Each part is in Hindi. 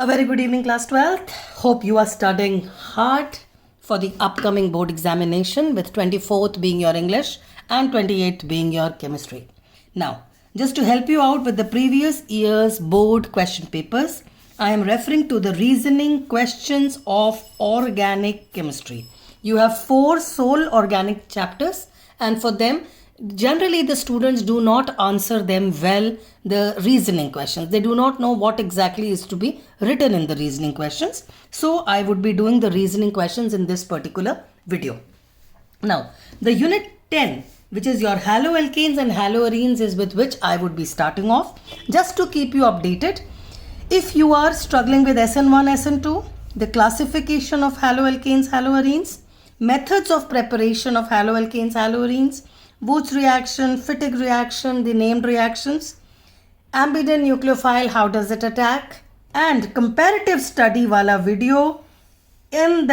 A very good evening, class 12th. Hope you are studying hard for the upcoming board examination, with 24th being your English and 28th being your chemistry. Now, just to help you out with the previous year's board question papers, I am referring to the reasoning questions of organic chemistry. You have 4 sole organic chapters, and for them, generally the students do not answer them well, the reasoning questions. They do not know what exactly is to be written in the reasoning questions. So I would be doing the reasoning questions in this particular video. Now, the unit 10, which is your haloalkanes and haloarenes, is with which I would be starting off. Just to keep you updated, if you are struggling with SN1, SN2, the classification of haloalkanes, haloarenes, methods of preparation of haloalkanes, haloarenes, Booth's reaction, Fittig reaction, the named reactions, ambident nucleophile, how does it attack, and comparative study wala video in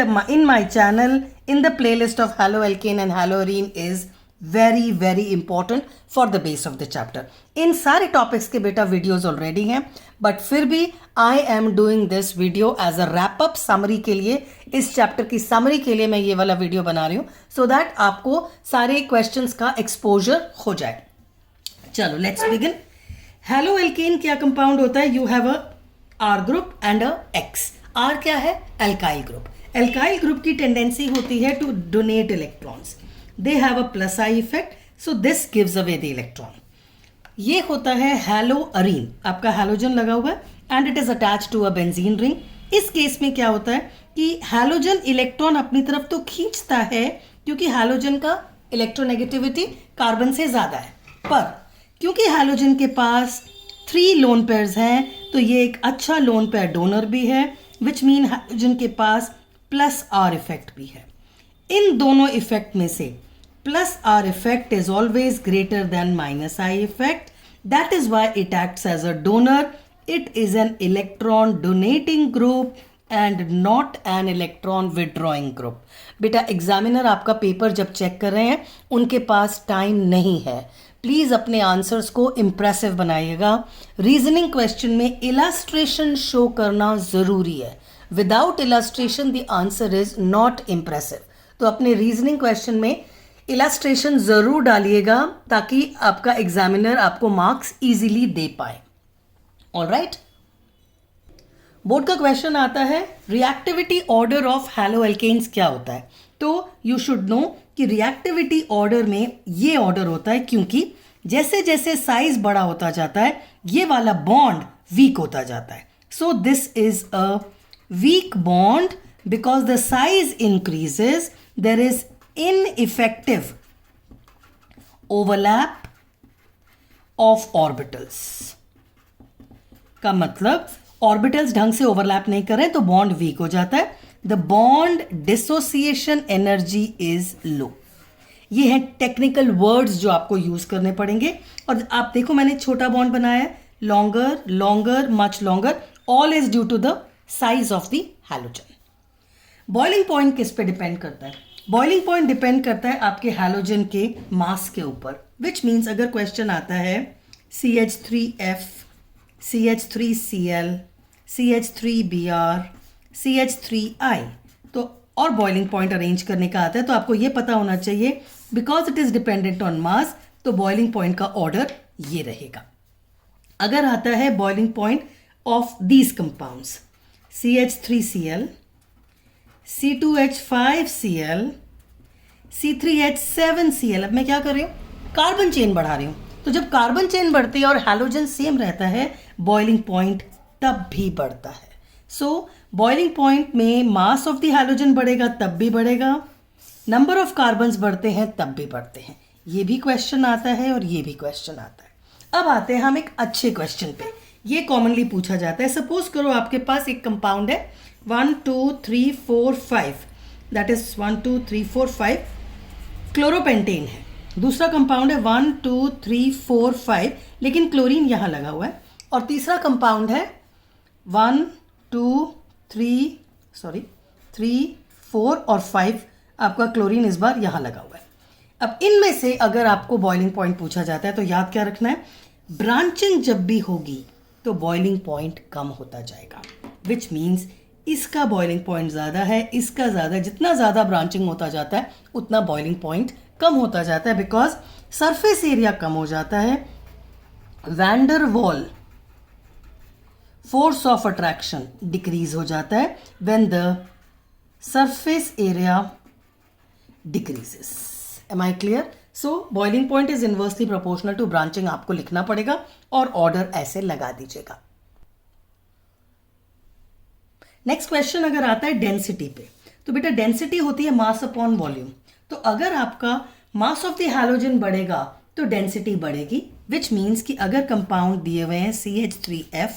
my channel in the playlist of haloalkane and haloarene is very very important for the base of the chapter. इन सारे topics के बेटा videos already हैं, but फिर भी I am doing this video as a wrap up summary के लिए, इस chapter की summary के लिए मैं ये वाला video बना रही हूँ, so that आपको सारे questions का exposure हो जाए. चलो let's begin. Haloalkane क्या compound होता है? You have a R group and a X. R क्या है? Alkyl group. Alkyl group की tendency होती है to donate electrons. They have a plus I effect, so this gives away the electron. ये होता है haloarene. आपका halogen लगा हुआ है and it is attached to a benzene ring. इस केस में क्या होता है कि halogen इलेक्ट्रॉन अपनी तरफ तो खींचता है क्योंकि halogen का इलेक्ट्रोनेगेटिविटी कार्बन से ज़्यादा है, पर क्योंकि halogen के पास 3 लोन पेयर्स हैं तो ये एक अच्छा लोन पेयर डोनर भी है, विच मीन halogen के पास प्लस आर इफेक्ट भी है. इन दोनों इफेक्ट में से plus R effect is always greater than minus I effect. That is why it acts as a donor. It is an electron donating group and not an electron withdrawing group. बेटा एग्जामिनर आपका पेपर जब चेक कर रहे हैं उनके पास टाइम नहीं है. प्लीज़ अपने आंसर्स को इम्प्रेसिव बनाइएगा. रीजनिंग क्वेश्चन में इलस्ट्रेशन शो करना ज़रूरी है. Without illustration the answer is not impressive. तो अपने रीजनिंग क्वेश्चन में इलस्ट्रेशन ज़रूर डालिएगा ताकि आपका एग्जामिनर आपको मार्क्स इजीली दे पाए. ऑलराइट, बोर्ड का क्वेश्चन आता है रिएक्टिविटी ऑर्डर ऑफ हैलोएल्केन्स क्या होता है. तो यू शुड नो कि रिएक्टिविटी ऑर्डर में ये ऑर्डर होता है क्योंकि जैसे जैसे साइज बड़ा होता जाता है ये वाला बॉन्ड वीक होता जाता है. सो this is a weak bond because the size increases, there is ineffective overlap of orbitals. का मतलब orbitals ढंग से overlap नहीं कर रहे तो bond weak हो जाता है. The bond dissociation energy is low. ये है टेक्निकल वर्ड्स जो आपको यूज करने पड़ेंगे. और आप देखो मैंने छोटा बॉन्ड बनाया है, longer, longer, much longer. All is due to the size of the halogen. Boiling point किस पे डिपेंड करता है? बॉइलिंग पॉइंट डिपेंड करता है आपके हैलोजन के मास के ऊपर, विच मीन्स अगर क्वेश्चन आता है CH3F, CH3Cl, CH3Br, CH3I, तो और बॉइलिंग पॉइंट अरेंज करने का आता है तो आपको ये पता होना चाहिए because it is dependent on मास, तो बॉइलिंग पॉइंट का ऑर्डर ये रहेगा. अगर आता है boiling point of these compounds CH3Cl, C2H5Cl, C3H7Cl, अब मैं क्या कर रही हूँ? कार्बन चेन बढ़ा रही हूँ. तो जब कार्बन चेन बढ़ती है और हैलोजन सेम रहता है, बॉइलिंग पॉइंट तब भी बढ़ता है. सो बॉइलिंग पॉइंट में मास ऑफ द हैलोजन बढ़ेगा तब भी बढ़ेगा, नंबर ऑफ कार्बन्स बढ़ते हैं तब भी बढ़ते हैं. ये भी क्वेश्चन आता है और ये भी क्वेश्चन आता है. अब आते हैं हम एक अच्छे क्वेश्चन पे. ये कॉमनली पूछा जाता है. सपोज करो आपके पास एक कंपाउंड है 1 2 3 4 5, दैट इज 1 2 3 4 5 क्लोरोपेंटेन है. दूसरा कंपाउंड है 1 2 3 4 5, लेकिन क्लोरीन यहाँ लगा हुआ है. और तीसरा कंपाउंड है 1 2 3 4 और 5, आपका क्लोरीन इस बार यहाँ लगा हुआ है. अब इनमें से अगर आपको बॉइलिंग पॉइंट पूछा जाता है तो याद क्या रखना है, ब्रांचिंग जब भी होगी तो बॉइलिंग पॉइंट कम होता जाएगा. विच मीन्स इसका बॉइलिंग पॉइंट ज़्यादा है, इसका ज़्यादा, जितना ज़्यादा ब्रांचिंग होता जाता है उतना बॉइलिंग पॉइंट कम होता जाता है, बिकॉज सरफेस एरिया कम हो जाता है. Van der Waals force of attraction decrease हो जाता है when the surface area decreases. Am I clear? So boiling point is inversely proportional to branching. आपको लिखना पड़ेगा और ऑर्डर ऐसे लगा दीजिएगा. नेक्स्ट क्वेश्चन अगर आता है डेंसिटी पे, तो बेटा डेंसिटी होती है मास अपॉन वॉल्यूम. तो अगर आपका मास ऑफ द हैलोजन बढ़ेगा तो डेंसिटी बढ़ेगी, विच मीन्स कि अगर कंपाउंड दिए हुए हैं CH3F,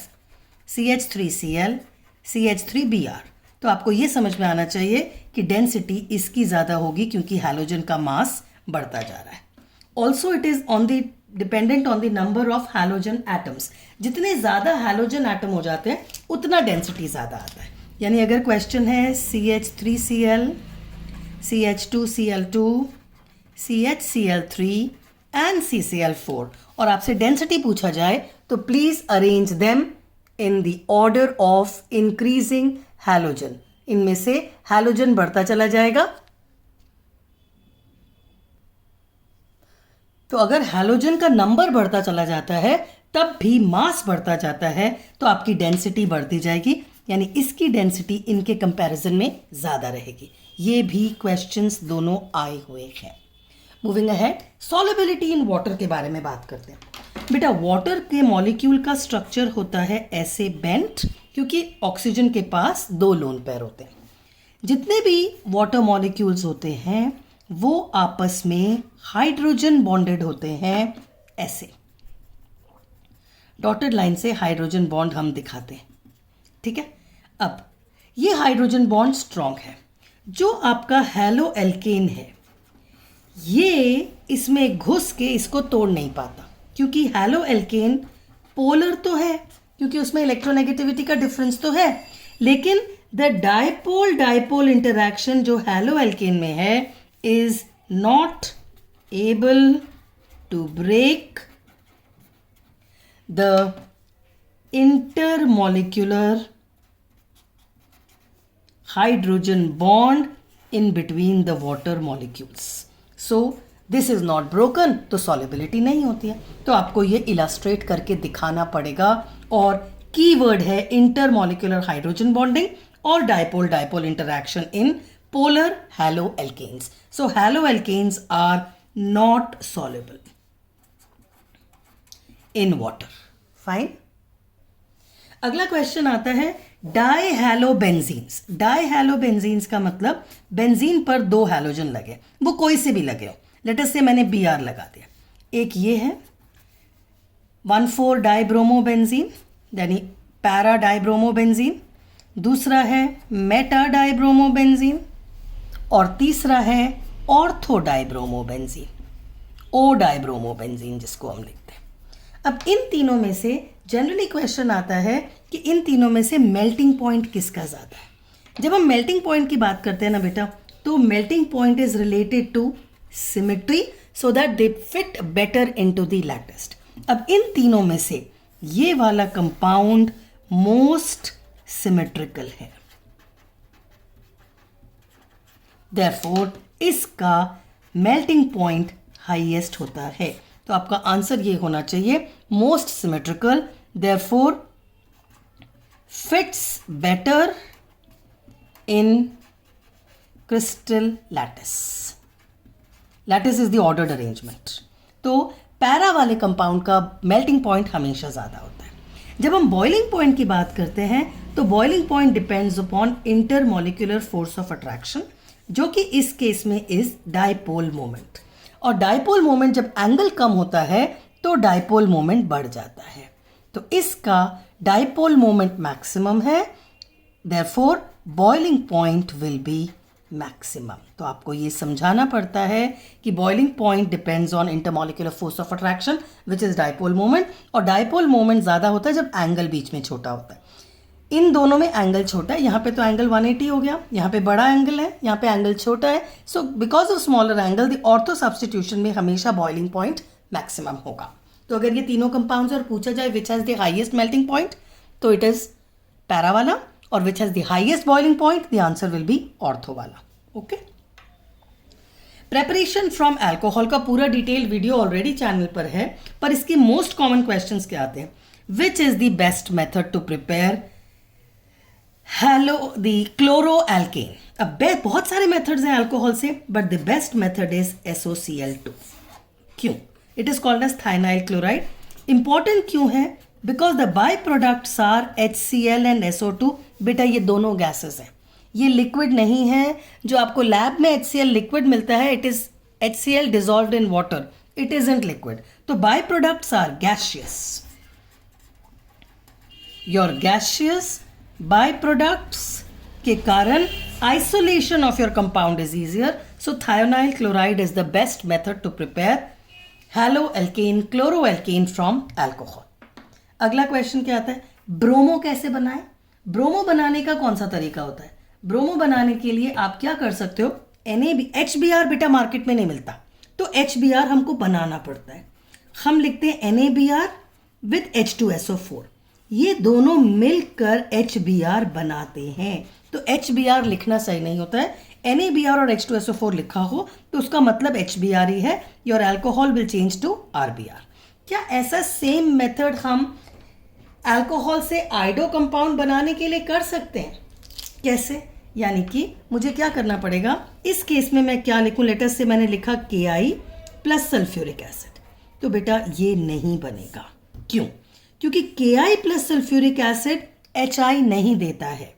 CH3Cl, CH3Br, तो आपको ये समझ में आना चाहिए कि डेंसिटी इसकी ज़्यादा होगी क्योंकि हैलोजन का मास बढ़ता जा रहा है. Also it is on the dependent on the number of halogen atoms. जितने ज़्यादा हैलोजन एटम हो जाते हैं उतना डेंसिटी ज़्यादा आता है. यानी अगर क्वेश्चन है CH3Cl, CH2Cl2, CHCl3 and CCl4 और आपसे डेंसिटी पूछा जाए तो please arrange them in the order of increasing halogen. इनमें से हैलोजन बढ़ता चला जाएगा. तो अगर हैलोजन का नंबर बढ़ता चला जाता है तब भी मास बढ़ता जाता है तो आपकी डेंसिटी बढ़ती जाएगी, यानी इसकी डेंसिटी इनके कंपैरिजन में ज़्यादा रहेगी. ये भी क्वेश्चंस दोनों आए हुए हैं. Moving ahead, solubility in water के बारे में बात करते हैं. बेटा वाटर के मॉलिक्यूल का स्ट्रक्चर होता है ऐसे बेंट, क्योंकि ऑक्सीजन के पास 2 लोन पेयर होते हैं. जितने भी वाटर मॉलिक्यूल्स होते हैं वो आपस में हाइड्रोजन बॉन्डेड होते हैं ऐसे. डॉटेड लाइन से हाइड्रोजन बॉन्ड हम दिखाते हैं, ठीक है. अब ये हाइड्रोजन बॉन्ड स्ट्रॉन्ग है. जो आपका हैलो एल्केन है ये इसमें घुस के इसको तोड़ नहीं पाता, क्योंकि हैलो एल्केन पोलर तो है क्योंकि उसमें इलेक्ट्रोनेगेटिविटी का डिफरेंस तो है, लेकिन द डायपोल डायपोल इंटरैक्शन जो हैलो एल्केन में है is not able to break the intermolecular hydrogen bond in between the water molecules. So this is not broken, तो solubility नहीं होती है. तो आपको ये illustrate करके दिखाना पड़ेगा और कीवर्ड है intermolecular hydrogen bonding और dipole dipole interaction in polar haloalkanes. So haloalkanes are not soluble in water. Fine. अगला क्वेश्चन आता है डाईहैलोबेंजीन्स. डाईहैलोबेंजीन्स का मतलब बेंजीन पर 2 हैलोजन लगे, वो कोई से भी लगे हो. लेट अस से मैंने Br लगा दिया. एक ये है 1,4 डाइब्रोमोबेंजीन यानी पैरा डाइब्रोमोबेंजीन, दूसरा है मेटा डाइब्रोमोबेंजीन और तीसरा है ऑर्थो डाइब्रोमोबेंजीन, ओ डाइब्रोमोबेंजीन जिसको हम लिखते हैं. अब इन तीनों में से जनरली क्वेश्चन आता है कि इन तीनों में से मेल्टिंग पॉइंट किसका ज़्यादा है. जब हम मेल्टिंग पॉइंट की बात करते हैं ना बेटा, तो melting point is related to symmetry so that they fit better into the lattice. अब इन तीनों में से ये वाला कंपाउंड मोस्ट सिमेट्रिकल है, देयरफॉर इसका मेल्टिंग पॉइंट हाईएस्ट होता है. तो आपका आंसर ये होना चाहिए most symmetrical, therefore fits better in crystal lattice. Lattice is the ordered arrangement. तो पैरा वाले कंपाउंड का मेल्टिंग पॉइंट हमेशा ज़्यादा होता है. जब हम बॉइलिंग पॉइंट की बात करते हैं तो boiling point depends upon intermolecular force of attraction, जो कि इस केस में इज डायपोल मोमेंट. और डायपोल मोमेंट जब एंगल कम होता है तो डायपोल मोमेंट बढ़ जाता है. तो इसका डायपोल मोमेंट मैक्सिमम है, therefore boiling point will be maximum. तो आपको ये समझाना पड़ता है कि boiling point depends on intermolecular force of attraction which is dipole moment. और डायपोल मोमेंट ज़्यादा होता है जब एंगल बीच में छोटा होता है. इन दोनों में एंगल छोटा है. यहाँ पे तो एंगल 180 हो गया, यहाँ पे बड़ा एंगल है, यहाँ पे एंगल छोटा है. So because of smaller angle the ortho substitution में हमेशा बॉइलिंग पॉइंट मैक्सिमम होगा. तो अगर ये तीनों कंपाउंड्स और पूछा जाए which has the highest melting point, तो इट इज़ पैरा वाला और which has the highest boiling point, the answer will be ortho वाला. ओके. प्रेपरेशन फ्रॉम अल्कोहल का पूरा डिटेल वीडियो ऑलरेडी चैनल पर है, पर इसके मोस्ट कॉमन क्वेश्चंस क्या आते हैं. Which is the best method to prepare the chloroalkane. अब बहुत सारे मेथड्स हैं अल्कोहल से, but the best method is SOCl2. क्यों? It is called as thionyl chloride. Important क्यों है? Because the by products are HCl and SO2. बेटा ये दोनों गैसेस हैं, ये लिक्विड नहीं है. जो आपको लैब में HCl लिक्विड मिलता है, it is HCl dissolved in water, it isn't liquid. तो by products are gaseous. Your gaseous by products के कारण isolation of your compound is easier. So thionyl chloride is the best method to prepare haloalkane chloroalkane from alcohol. अगला क्वेश्चन क्या आता है? ब्रोमो कैसे बनाएं? ब्रोमो बनाने का कौन सा तरीका होता है? ब्रोमो बनाने के लिए आप क्या कर सकते हो? HBr बेटा मार्केट में नहीं मिलता, तो HBr हमको बनाना पड़ता है. हम लिखते हैं NaBr विथ H2SO4. ये दोनों मिलकर HBr बनाते हैं. तो HBr लिखना सही नहीं होता है. NaBr और H2SO4 लिखा हो तो उसका मतलब HBr ही है. Your alcohol will change to RBr. क्या ऐसा सेम मेथड हम अल्कोहल से आइडो कंपाउंड बनाने के लिए कर सकते हैं? कैसे? यानी कि मुझे क्या करना पड़ेगा इस केस में? मैं क्या लिखूं? लेटेस्ट से मैंने लिखा Ki प्लस सल्फ्यूरिक एसिड. तो बेटा ये नहीं बनेगा. क्यों? क्योंकि Ki plus sulphuric acid HI नहीं देता है.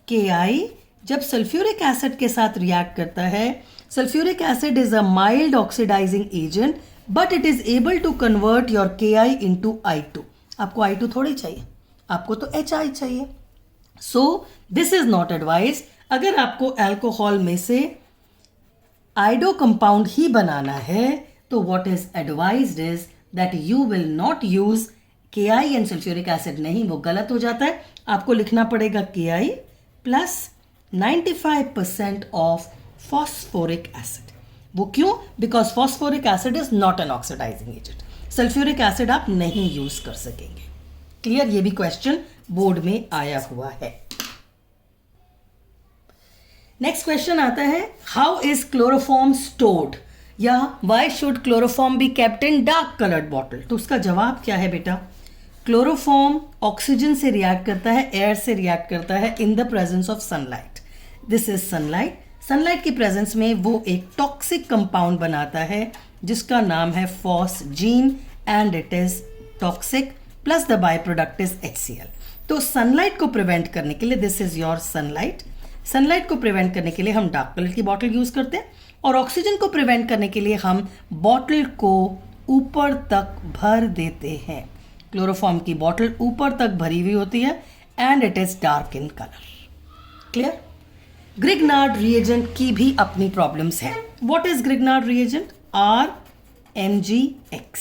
Ki जब सल्फ्यूरिक एसिड के साथ रिएक्ट करता है, sulphuric acid is a mild oxidising agent, but it is able to convert your Ki into I2. आपको I2 थोड़ी चाहिए, आपको तो HI चाहिए. So this is not advise. अगर आपको अल्कोहल में से आइडो कंपाउंड ही बनाना है तो what is advised is that you will not use Ki and sulphuric acid. नहीं, वो गलत हो जाता है. आपको लिखना पड़ेगा Ki plus 95% of phosphoric acid. वो क्यों? Because phosphoric acid is not an oxidising agent. Sulphuric acid आप नहीं यूज कर सकेंगे. क्लियर? ये भी क्वेश्चन बोर्ड में आया हुआ है. नेक्स्ट क्वेश्चन आता है, हाउ इज क्लोरोफॉर्म स्टोर्ड, या why should chloroform be kept in dark coloured bottle. तो उसका जवाब क्या है बेटा? क्लोरोफॉर्म ऑक्सीजन से रिएक्ट करता है, एयर से रिएक्ट करता है in the presence of sunlight. This is sunlight. Sunlight की प्रेजेंस में वो एक टॉक्सिक कंपाउंड बनाता है जिसका नाम है phosgene, and it is toxic. Plus the by product is HCl. तो सनलाइट को प्रिवेंट करने के लिए, this is your sunlight. Sunlight को प्रिवेंट करने के लिए हम डार्क कलर की बॉटल यूज करते हैं, और ऑक्सीजन को प्रिवेंट करने के लिए हम बॉटल को ऊपर तक भर देते हैं. क्लोरोफॉर्म की बॉटल ऊपर तक भरी हुई होती है, and it is dark in colour. Clear? Grignard reagent की भी अपनी प्रॉब्लम्स हैं. What is Grignard reagent? RMgX.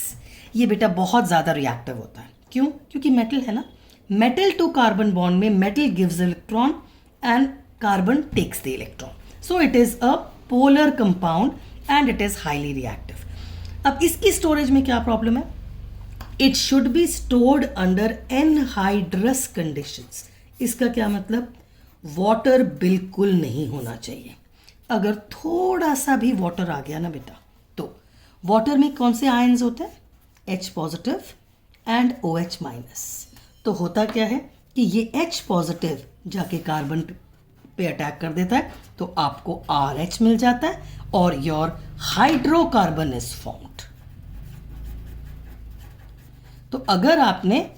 ये बेटा बहुत ज्यादा रिएक्टिव होता है. क्यों? क्योंकि मेटल है ना. मेटल टू कार्बन बॉन्ड में metal gives electron and carbon takes the electron. So it is a polar compound and it is highly reactive. अब इसकी स्टोरेज में क्या प्रॉब्लम है? It should be stored under anhydrous conditions. इसका क्या मतलब? वाटर बिल्कुल नहीं होना चाहिए. अगर थोड़ा सा भी वाटर आ गया ना बेटा, तो वाटर में कौन से आयन्स होते हैं? H positive and OH minus. तो होता क्या है कि ये H पॉजिटिव जाके कार्बन पे अटैक कर देता है, तो आपको RH मिल जाता है और योर हाइड्रोकार्बन इज फॉर्म्ड. तो अगर आपने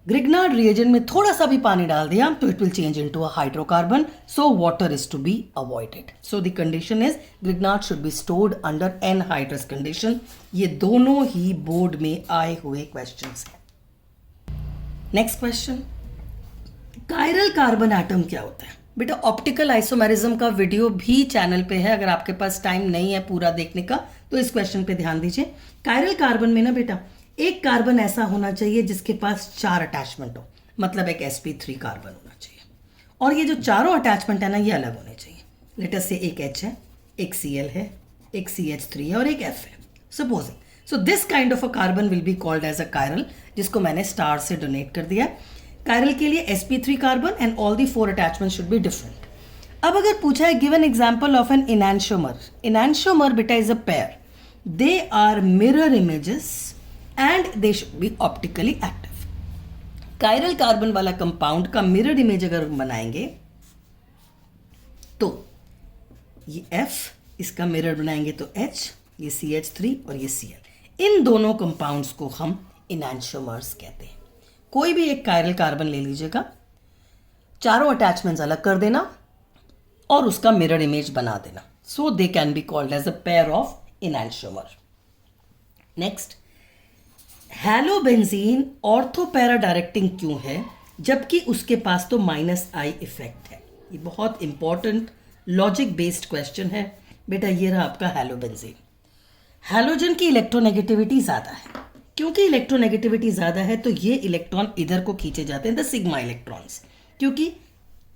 ग्रिग्नार्ड रिएजेंट में थोड़ा सा भी पानी डाल दिया तो it will change into a hydrocarbon. So water is to be avoided. So the condition is Grignard should be stored under anhydrous condition. ये दोनों ही बोर्ड में आए हुए क्वेश्चंस हैं. Next question, chiral carbon atom क्या होता है? बेटा ऑप्टिकल आइसोमेरिज्म का वीडियो भी चैनल पे है. अगर आपके पास टाइम नहीं है पूरा देखने का तो इस क्वेश्चन पे ध्यान दीजिए. कायरल कार्बन में ना बेटा एक कार्बन ऐसा होना चाहिए जिसके पास 4 अटैचमेंट हो, मतलब एक sp3 कार्बन होना चाहिए. और ये जो चारों अटैचमेंट है ना, ये अलग होने चाहिए. लेटस से एक H है, एक Cl है, एक CH3 है और एक F है, supposing. So this kind of a carbon will be called as a chiral, जिसको मैंने स्टार से डोनेट कर दिया. कायरल के लिए sp3 carbon and all the 4 attachment should be different. अब अगर पूछा है give an example of an enantiomer. Enantiomer बेटा is a pair. They are mirror images and they should be optically active. Chiral carbon वाला कंपाउंड का मिरर इमेज अगर बनाएंगे तो ये F, इसका मिरर बनाएंगे तो H, ये CH3 और ये Cl. इन दोनों कंपाउंड्स को हम इनैंशोमर्स कहते हैं. कोई भी एक कायरल कार्बन ले लीजिएगा, चारों अटैचमेंट्स अलग कर देना और उसका मिरर इमेज बना देना. So they can be called as a pair of enantiomer. Next, halobenzene ortho para directing क्यों है जबकि उसके पास तो -I इफेक्ट है? ये बहुत इंपॉर्टेंट लॉजिक बेस्ड क्वेश्चन है बेटा. ये रहा आपका हैलोबेंजीन. हैलोजन की इलेक्ट्रोनेगेटिविटी ज़्यादा है. क्योंकि इलेक्ट्रोनेगेटिविटी ज़्यादा है तो ये इलेक्ट्रॉन इधर को खींचे जाते हैं, द सिग्मा इलेक्ट्रॉन्स. क्योंकि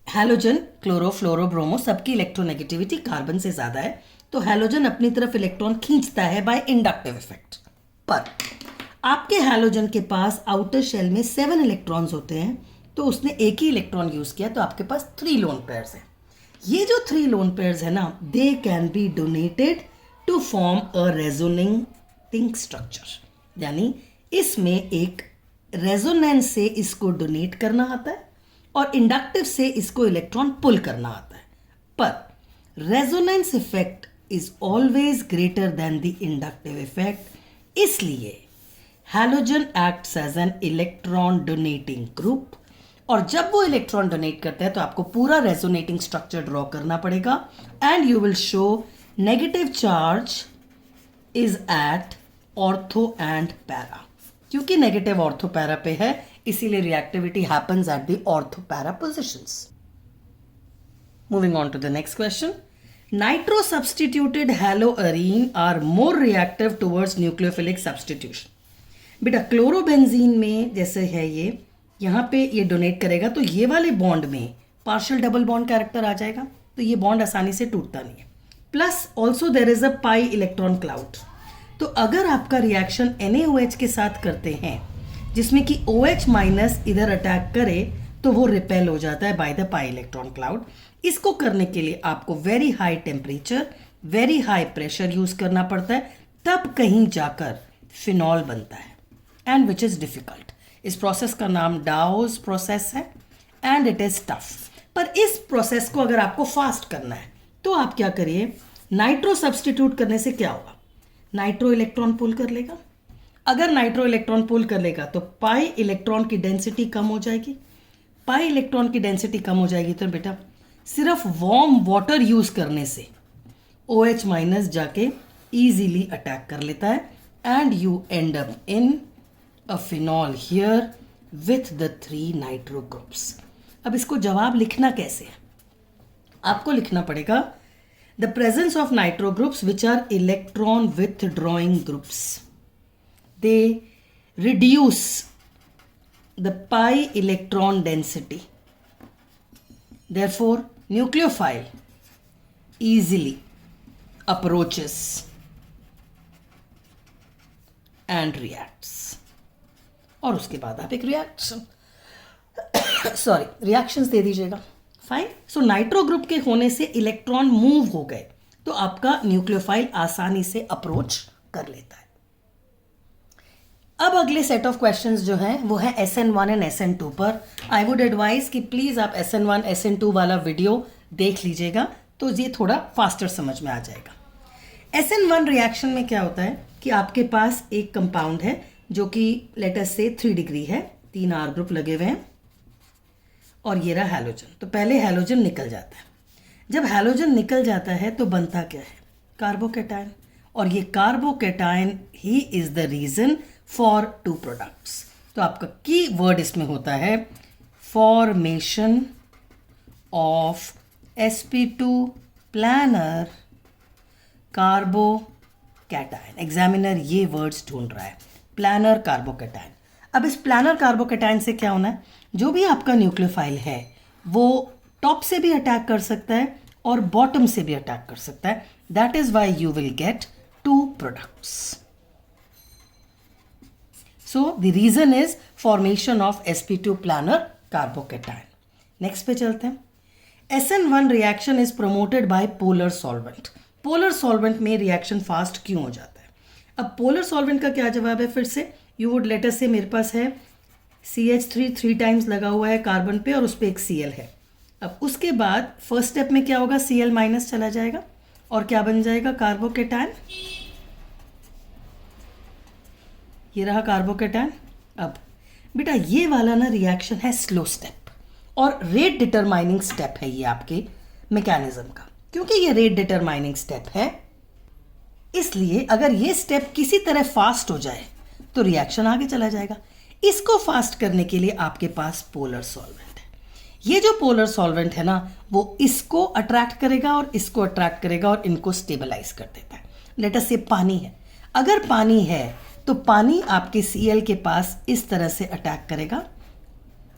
हैलोजन, क्लोरो, फ्लोरो, ब्रोमो सबकी इलेक्ट्रोनेगेटिविटी कार्बन से ज़्यादा है तो हैलोजन अपनी तरफ इलेक्ट्रॉन खींचता है बाय इंडक्टिव इफेक्ट. पर आपके हैलोजन के पास आउटर शेल में 7 इलेक्ट्रॉन्स होते हैं तो उसने एक ही इलेक्ट्रॉन यूज़ किया तो आपके पास 3 लोन पेयर्स हैं. ये जो 3 लोन पेयर्स है ना, they can be donated to form a resonating structure. यानी इसमें एक रेजोनेंस से इसको डोनेट करना आता है और इंडक्टिव से इसको इलेक्ट्रॉन पुल करना आता है. पर resonance effect is always greater than the inductive effect. इसलिए halogen acts as an electron donating group. और जब वो इलेक्ट्रॉन डोनेट करता है तो आपको पूरा रेजोनेटिंग स्ट्रक्चर ड्रॉ करना पड़ेगा and you will show negative charge is at ortho and para. क्योंकि नेगेटिव ऑर्थो पैरा पे है इसीलिए reactivity happens at the ortho para positions. Moving on to the next question. Nitro substituted haloarene are more reactive towards nucleophilic substitution. बेटा क्लोरोबेंजीन में जैसे है ये, यहाँ पे ये डोनेट करेगा तो ये वाले बॉन्ड में पार्शियल डबल बॉन्ड कैरेक्टर आ जाएगा तो ये बॉन्ड आसानी से टूटता नहीं है. Plus also there is a pi electron cloud. तो अगर आपका रिएक्शन NaOH के साथ करते हैं जिसमें कि OH माइनस इधर अटैक करे तो वो रिपेल हो जाता है by the pi electron cloud. इसको करने के लिए आपको very high temperature, very high pressure use करना पड़ता है, तब कहीं जाकर फिनॉल बनता है एंड विच इज डिफिकल्ट. इस प्रोसेस का नाम डाउस प्रोसेस है एंड इट इज टफ. पर इस प्रोसेस को अगर आपको फास्ट करना है तो आप क्या करिए, नाइट्रो सब्सटीट्यूट करने से क्या होगा, नाइट्रो इलेक्ट्रॉन पुल कर लेगा. अगर नाइट्रो इलेक्ट्रॉन पुल कर लेगा तो पाई इलेक्ट्रॉन की डेंसिटी कम हो जाएगी. पाई इलेक्ट्रॉन की डेंसिटी कम हो जाएगी तो बेटा सिर्फ वार्म वाटर यूज करने से OH माइनस जाके इजीली अटैक कर लेता है and you and up in a phenol here with the 3 nitro groups. अब इसको जवाब लिखना कैसे है? आपको लिखना पड़ेगा the presence of nitro groups which are electron withdrawing groups. They reduce the pi electron density. Therefore, nucleophile easily approaches and reacts. और उसके बाद आप एक रिएक्शंस दे दीजिएगा. फाइन. सो नाइट्रो ग्रुप के होने से इलेक्ट्रॉन मूव हो गए तो आपका न्यूक्लियोफाइल आसानी से अप्रोच कर लेता है. अब अगले सेट ऑफ क्वेश्चंस जो हैं वो है SN1 एंड SN2 पर. आई वुड एडवाइज कि प्लीज़ आप SN1 SN2 वाला वीडियो देख लीजिएगा तो ये थोड़ा फास्टर समझ में आ जाएगा. SN1 रिएक्शन में क्या होता है कि आपके पास एक कंपाउंड है जो कि लेटर से 3 डिग्री है, 3 R ग्रुप लगे हुए हैं और ये रहा हैलोजन. तो पहले हैलोजन निकल जाता है. जब हैलोजन निकल जाता है तो बनता क्या है, कार्बोकैटायन. और ये कार्बोकैटायन ही is the reason for 2 products. तो आपका की वर्ड इसमें होता है formation of sp2 planar carbocation. Examiner ये वर्ड्स ढूंढ रहा है, प्लानर कार्बोकैटायन. अब इस प्लानर कार्बोकैटायन से क्या होना है, जो भी आपका न्यूक्लियोफाइल है वो टॉप से भी अटैक कर सकता है और बॉटम से भी अटैक कर सकता है. That is why you will get 2 products. So the reason is formation of sp2 planar carbocation. Next पे चलते हैं। SN1 reaction is promoted by polar solvent. Polar solvent में रिएक्शन फास्ट क्यों हो जाता है? अब पोलर सॉल्वेंट का क्या जवाब है? फिर से यू वुड लेट अस से मेरे पास है CH3 3 टाइम्स लगा हुआ है कार्बन पे और उस पर एक Cl है। अब उसके बाद फर्स्ट स्टेप में क्या होगा? Cl माइनस चला जाएगा और क्या बन जाएगा? कार्बोकेटायन। ये रहा कार्बोकेटायन। अब बेटा ये वाला ना रिएक्शन है स्लो स्टेप और रेट डिटरमाइनिंग स्टेप है ये आपके मैकेनिज्म का। क्योंकि ये रेट डिटरमाइनिंग स्टेप है इसलिए अगर ये स्टेप किसी तरह फास्ट हो जाए तो रिएक्शन आगे चला जाएगा। इसको फास्ट करने के लिए आपके पास पोलर सॉल्वेंट है। ये जो पोलर सॉल्वेंट है ना वो इसको अट्रैक्ट करेगा और इसको अट्रैक्ट करेगा और इनको स्टेबलाइज कर देता है। लेट अस से पानी है। अगर पानी है तो पानी आपके Cl के पास इस तरह से अटैक करेगा,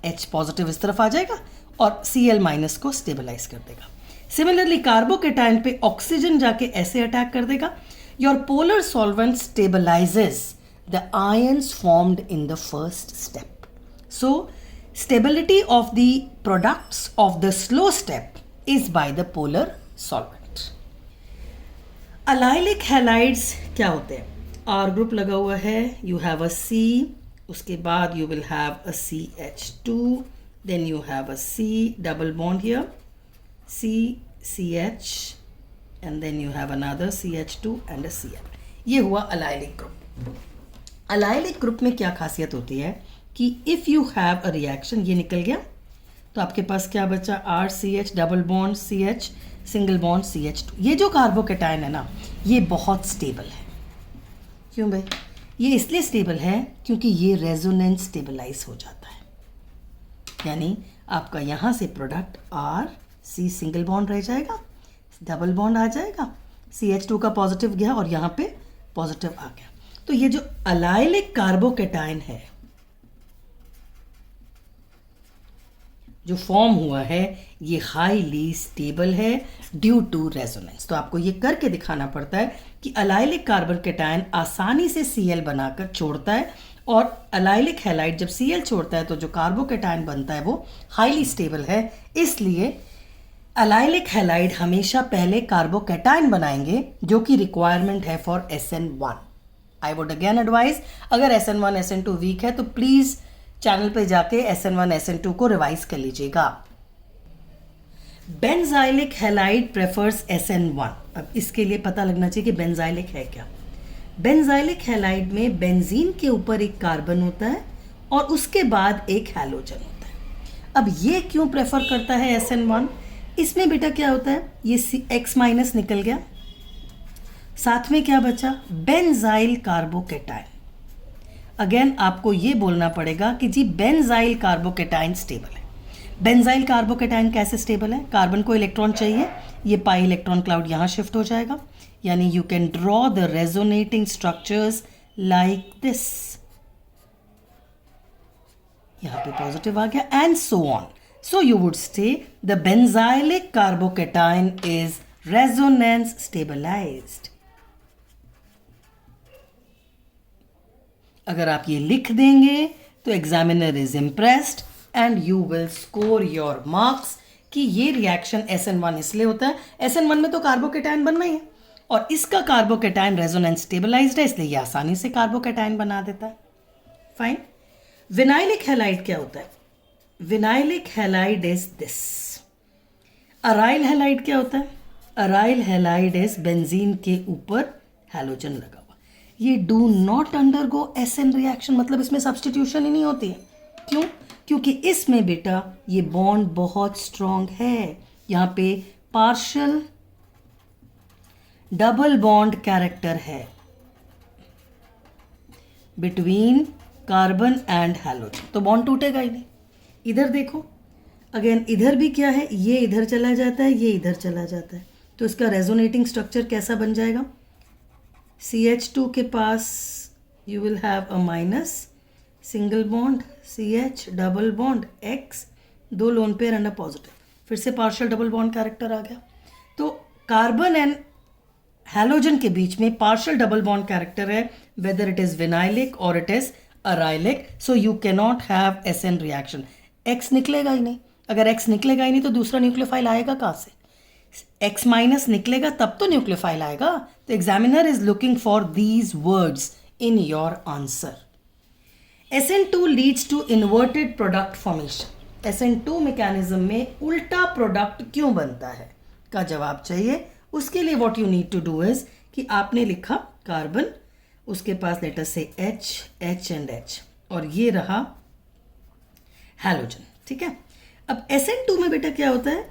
H पॉजिटिव इस तरफ आ जाएगा और Cl माइनस को स्टेबलाइज कर देगा। सिमिलरली कार्बोकेटायन पे ऑक्सीजन जाके ऐसे अटैक कर देगा। Your polar solvent stabilises the ions formed in the first step. So, stability of the products of the slow step is by the polar solvent. Allylic halides क्या होते हैं? R ग्रुप लगा हुआ है, you have a C, उसके बाद you will have a CH2, then you have a C double bond here, C, CH, and then you have another CH2 and a Cl. ये हुआ allylic ग्रुप। अलाइलिक ग्रुप में क्या खासियत होती है कि if you have a reaction, ये निकल गया तो आपके पास क्या बचा? RCH double bond CH single bond CH2। ये जो कार्बोकेटायन है ना ये बहुत स्टेबल है। क्यों भाई? ये इसलिए स्टेबल है क्योंकि ये रेजोनेंस स्टेबलाइज हो जाता है। यानी आपका यहाँ से प्रोडक्ट RC सिंगल बॉन्ड रह जाएगा, डबल बॉन्ड आ जाएगा, CH2 का पॉजिटिव गया और यहाँ पे पॉजिटिव आ गया। तो ये जो अलाइलिक कार्बोकेटायन है जो फॉर्म हुआ है ये हाईली स्टेबल है ड्यू टू रेजोनेंस। तो आपको ये करके दिखाना पड़ता है कि अलाइलिक कार्बोकेटायन आसानी से Cl बनाकर छोड़ता है और अलाइलिक हैलाइड जब Cl छोड़ता है तो जो कार्बोकेटायन बनता है वो हाईली स्टेबल है। इसलिए अलाइलिक हैलाइड हमेशा पहले कार्बोकेटायन बनाएंगे जो कि रिक्वायरमेंट है for SN1। I would again advise अगर SN1 SN2 वीक है तो प्लीज चैनल पे जाके SN1 SN2 को रिवाइज कर लीजिएगा। Benzylic halide prefers SN1। अब इसके लिए पता लगना चाहिए कि बेंजाइलिक है क्या। बेंजाइलिक हैलाइड में बेंजीन के ऊपर एक कार्बन होता है और उसके बाद एक हैलोजन होता है। अब ये क्यों प्रेफर करता है SN1? इसमें बेटा क्या होता है? ये X माइनस निकल गया, साथ में क्या बचा? Benzyl carbocation. अगेन आपको ये बोलना पड़ेगा कि जी बेंजाइल कार्बोकेटायन स्टेबल है। बेंजाइल कार्बोकेटायन कैसे स्टेबल है? कार्बन को इलेक्ट्रॉन चाहिए, ये पाई इलेक्ट्रॉन क्लाउड यहाँ शिफ्ट हो जाएगा। यानी you can draw the resonating structures like this. यहाँ पे पॉजिटिव आ गया and so on. So you would say the benzylic carbocation is resonance stabilised. अगर आप ये लिख देंगे तो examiner is impressed and you will score your marks कि ये रिएक्शन SN1 इसलिए होता है। SN1 में तो कार्बोकेटायन बनना ही है और इसका कार्बोकेटायन रेजोनेंस स्टेबलाइज्ड है इसलिए ये आसानी से कार्बोकेटायन बना देता है। फाइन। विनाइलिक हैलाइड क्या होता है? Vinylic halide is this. Aryl halide क्या होता है? अराइल हैलाइड इज बेंजीन के ऊपर हैलोजन लगा। ये do not undergo SN reaction, मतलब इसमें सब्सटीट्यूशन ही नहीं होती है। क्यों? क्योंकि इसमें बेटा ये बॉन्ड बहुत स्ट्रॉन्ग है। यहाँ पे पार्शियल डबल बॉन्ड कैरेक्टर है बिटवीन कार्बन एंड हैलोजन, तो बॉन्ड टूटेगा ही नहीं। इधर देखो अगेन, इधर भी क्या है? ये इधर चला जाता है, ये इधर चला जाता है, तो इसका रेजोनेटिंग स्ट्रक्चर कैसा बन जाएगा? CH2 के पास you will have a minus single bond CH double bond X, दो lone pair and a positive, फिर से पार्शियल डबल बॉन्ड कैरेक्टर आ गया। तो कार्बन एंड हैलोजन के बीच में पार्शियल डबल बॉन्ड कैरेक्टर है, वेदर इट इज विनाइलिक और it is arylic, so you cannot have SN reaction. x निकलेगा ही नहीं. अगर x निकलेगा ही नहीं तो दूसरा न्यूक्लियोफाइल आएगा कहाँ से? x माइनस निकलेगा तब तो न्यूक्लियोफाइल आएगा. तो examiner is looking for these words in your answer. SN2 leads to inverted product formation. SN2 mechanism में उल्टा प्रोडक्ट क्यों बनता है का जवाब चाहिए. उसके लिए what you need to do is कि आपने लिखा कार्बन, उसके पास लेटर से H, H एंड H, और ये रहा हैलोजन. ठीक है. अब SN2 में बेटा क्या होता है?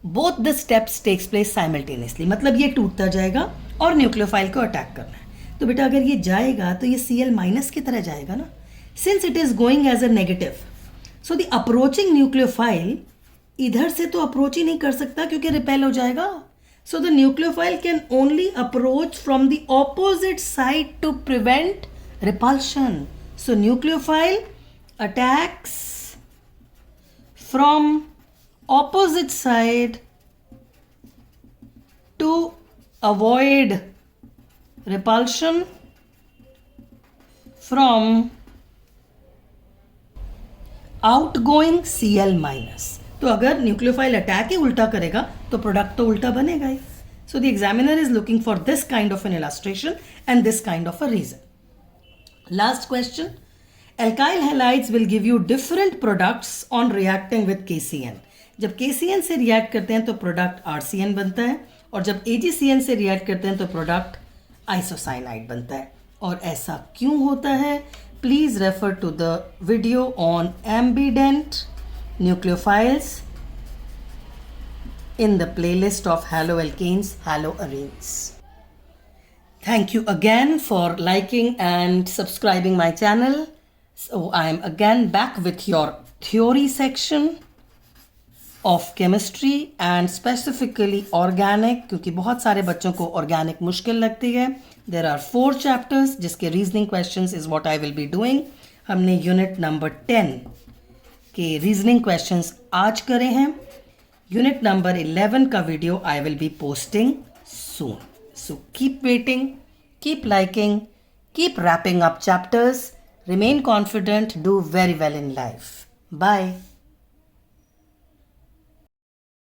Both the steps takes place simultaneously. मतलब ये टूटता जाएगा और न्यूक्लियोफाइल को अटैक करना है. तो बेटा अगर ये जाएगा तो ये Cl माइनस की तरह जाएगा ना, since it is going as a negative. So the approaching nucleophile इधर से तो अप्रोच ही नहीं कर सकता क्योंकि रिपेल हो जाएगा. So the nucleophile can only approach from the opposite side to prevent repulsion. So nucleophile attacks from opposite side to avoid repulsion from outgoing Cl minus. तो अगर न्यूक्लियोफाइल अटैक ही उल्टा करेगा तो प्रोडक्ट तो उल्टा बनेगा ही. So the examiner is looking for this kind of an illustration and this kind of a reason. Last question. Alkyl halides will give you different products on reacting with KCN. जब KCN से रिएक्ट करते हैं तो प्रोडक्ट RCN बनता है, और जब AgCN से रिएक्ट करते हैं तो प्रोडक्ट आइसोसाइनाइड बनता है. और ऐसा क्यों होता है? Please refer to the video on ambident nucleophiles in the playlist of haloalkanes, haloarenes. Thank you again for liking and subscribing my channel. So I am again back with your theory section of chemistry and specifically organic, क्योंकि बहुत सारे बच्चों को organic मुश्किल लगती है. There are 4 chapters जिसके reasoning questions is what I will be doing. हमने unit number 10 के reasoning questions आज करे हैं. Unit number 11 का video I will be posting soon. So keep waiting, keep liking, keep wrapping up chapters. Remain confident, do very well in life. Bye.